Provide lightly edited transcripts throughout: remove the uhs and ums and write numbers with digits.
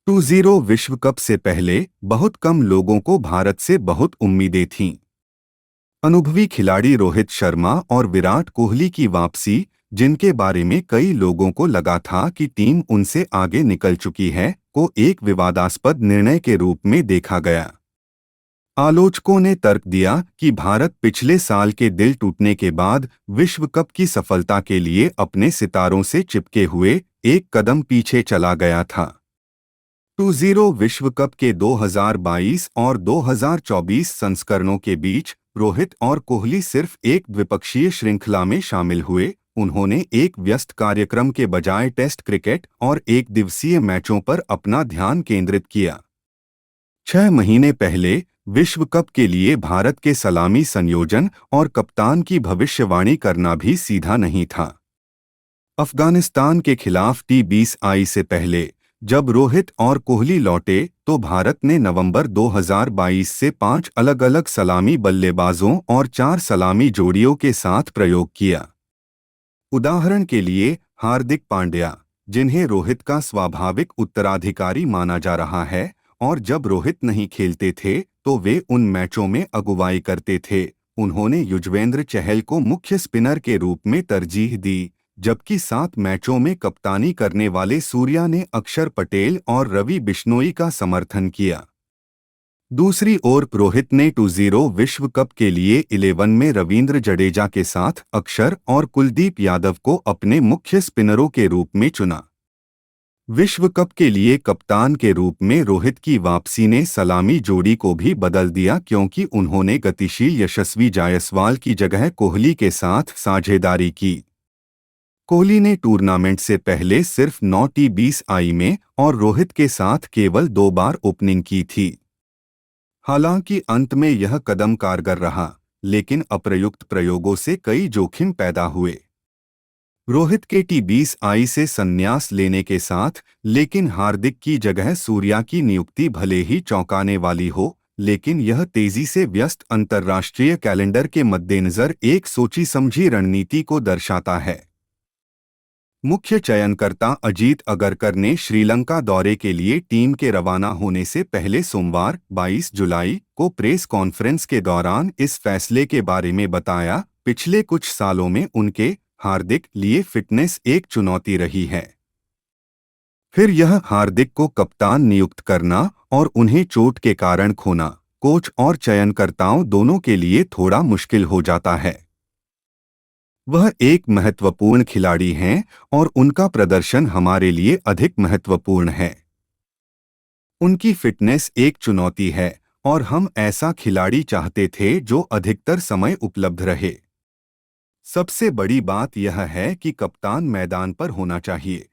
20 विश्व कप से पहले बहुत कम लोगों को भारत से बहुत उम्मीदें थीं। अनुभवी खिलाड़ी रोहित शर्मा और विराट कोहली की वापसी, जिनके बारे में कई लोगों को लगा था कि टीम उनसे आगे निकल चुकी है, को एक विवादास्पद निर्णय के रूप में देखा गया। आलोचकों ने तर्क दिया कि भारत पिछले साल के दिल टूटने के बाद विश्व कप की सफलता के लिए अपने सितारों से चिपके हुए एक कदम पीछे चला गया था। 20 विश्व कप के 2022 और 2024 संस्करणों के बीच रोहित और कोहली सिर्फ एक द्विपक्षीय श्रृंखला में शामिल हुए। उन्होंने एक व्यस्त कार्यक्रम के बजाय टेस्ट क्रिकेट और एक दिवसीय मैचों पर अपना ध्यान केंद्रित किया। 6 महीने पहले विश्व कप के लिए भारत के सलामी संयोजन और कप्तान की भविष्यवाणी करना भी सीधा नहीं था। अफगानिस्तान के खिलाफ T20I से पहले जब रोहित और कोहली लौटे तो भारत ने नवंबर 2022 से 5 अलग-अलग सलामी बल्लेबाजों और 4 सलामी जोड़ियों के साथ प्रयोग किया। उदाहरण के लिए हार्दिक पांड्या, जिन्हें रोहित का स्वाभाविक उत्तराधिकारी माना जा रहा है, और जब रोहित नहीं खेलते थे तो वे उन मैचों में अगुवाई करते थे। उन्होंने युजवेंद्र चहल को मुख्य स्पिनर के रूप में तरजीह दी, जबकि 7 मैचों में कप्तानी करने वाले सूर्या ने अक्षर पटेल और रवि बिश्नोई का समर्थन किया। दूसरी ओर रोहित ने 20 विश्व कप के लिए 11 में रवींद्र जडेजा के साथ अक्षर और कुलदीप यादव को अपने मुख्य स्पिनरों के रूप में चुना। विश्व कप के लिए कप्तान के रूप में रोहित की वापसी ने सलामी जोड़ी को भी बदल दिया, क्योंकि उन्होंने गतिशील यशस्वी जायसवाल की जगह कोहली के साथ साझेदारी की। कोहली ने टूर्नामेंट से पहले सिर्फ 9 T20I में और रोहित के साथ केवल 2 बार ओपनिंग की थी। हालांकि अंत में यह कदम कारगर रहा, लेकिन अप्रयुक्त प्रयोगों से कई जोखिम पैदा हुए। रोहित के T20I से संन्यास लेने के साथ, लेकिन हार्दिक की जगह सूर्या की नियुक्ति भले ही चौंकाने वाली हो, लेकिन यह तेजी से व्यस्त अंतर्राष्ट्रीय कैलेंडर के मद्देनजर एक सोची समझी रणनीति को दर्शाता है। मुख्य चयनकर्ता अजीत अगरकर ने श्रीलंका दौरे के लिए टीम के रवाना होने से पहले सोमवार 22 जुलाई को प्रेस कॉन्फ्रेंस के दौरान इस फैसले के बारे में बताया। पिछले कुछ सालों में उनके हार्दिक लिए फिटनेस एक चुनौती रही है। फिर यह हार्दिक को कप्तान नियुक्त करना और उन्हें चोट के कारण खोना कोच और चयनकर्ताओं दोनों के लिए थोड़ा मुश्किल हो जाता है। वह एक महत्वपूर्ण खिलाड़ी हैं और उनका प्रदर्शन हमारे लिए अधिक महत्वपूर्ण है। उनकी फिटनेस एक चुनौती है और हम ऐसा खिलाड़ी चाहते थे जो अधिकतर समय उपलब्ध रहे। सबसे बड़ी बात यह है कि कप्तान मैदान पर होना चाहिए।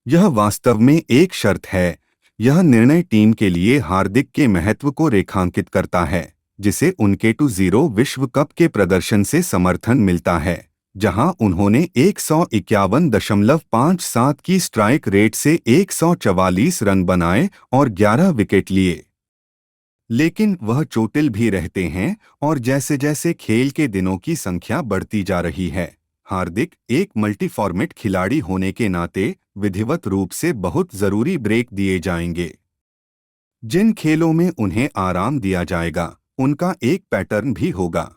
यह वास्तव में एक शर्त है। यह निर्णय टीम के लिए हार्दिक के महत्व को रेखांकित करता है, जिसे उनके 20 विश्व कप के प्रदर्शन से समर्थन मिलता है, जहां उन्होंने 151.57 की स्ट्राइक रेट से 144 रन बनाए और 11 विकेट लिए। लेकिन वह चोटिल भी रहते हैं और जैसे जैसे खेल के दिनों की संख्या बढ़ती जा रही है, हार्दिक एक मल्टीफॉर्मेट खिलाड़ी होने के नाते विधिवत रूप से बहुत जरूरी ब्रेक दिए जाएंगे। जिन खेलों में उन्हें आराम दिया जाएगा, उनका एक पैटर्न भी होगा।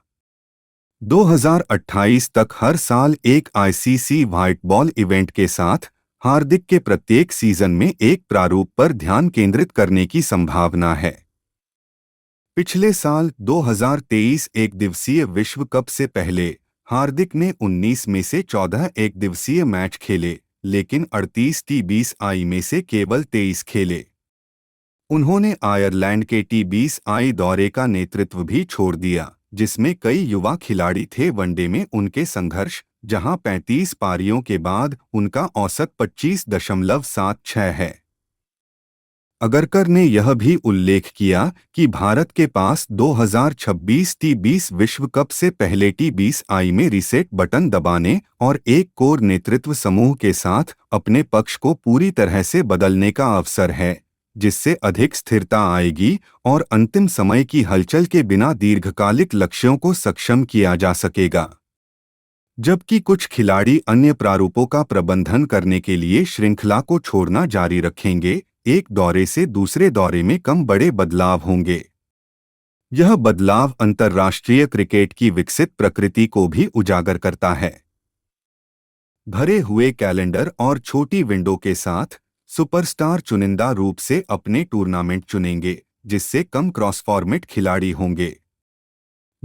2028 तक हर साल एक ICC व्हाइट बॉल इवेंट के साथ हार्दिक के प्रत्येक सीजन में एक प्रारूप पर ध्यान केंद्रित करने की संभावना है। पिछले साल 2023 एक दिवसीय विश्व कप से पहले हार्दिक ने 19 में से 14 एक दिवसीय मैच खेले, लेकिन 38 T20I में से केवल 23 खेले। उन्होंने आयरलैंड के T20I दौरे का नेतृत्व भी छोड़ दिया, जिसमें कई युवा खिलाड़ी थे। वनडे में उनके संघर्ष, जहां 35 पारियों के बाद उनका औसत 25.76 है। अगरकर ने यह भी उल्लेख किया कि भारत के पास 2026 T20 विश्व कप से पहले T20I में रीसेट बटन दबाने और एक कोर नेतृत्व समूह के साथ अपने पक्ष को पूरी तरह से बदलने का अवसर है, जिससे अधिक स्थिरता आएगी और अंतिम समय की हलचल के बिना दीर्घकालिक लक्ष्यों को सक्षम किया जा सकेगा। जबकि कुछ खिलाड़ी अन्य प्रारूपों का प्रबंधन करने के लिए श्रृंखला को छोड़ना जारी रखेंगे, एक दौरे से दूसरे दौरे में कम बड़े बदलाव होंगे। यह बदलाव अंतर्राष्ट्रीय क्रिकेट की विकसित प्रकृति को भी उजागर करता है। भरे हुए कैलेंडर और छोटी विंडो के साथ सुपरस्टार चुनिंदा रूप से अपने टूर्नामेंट चुनेंगे, जिससे कम क्रॉस फॉर्मेट खिलाड़ी होंगे।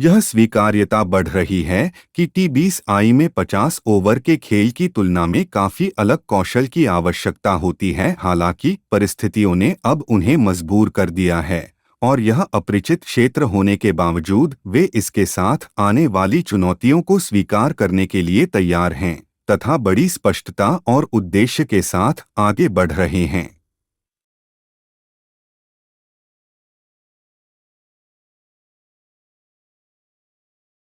यह स्वीकार्यता बढ़ रही है कि T20I में 50 ओवर के खेल की तुलना में काफी अलग कौशल की आवश्यकता होती है। हालांकि परिस्थितियों ने अब उन्हें मजबूर कर दिया है और यह अपरिचित क्षेत्र होने के बावजूद वे इसके साथ आने वाली चुनौतियों को स्वीकार करने के लिए तैयार हैं तथा बड़ी स्पष्टता और उद्देश्य के साथ आगे बढ़ रहे हैं।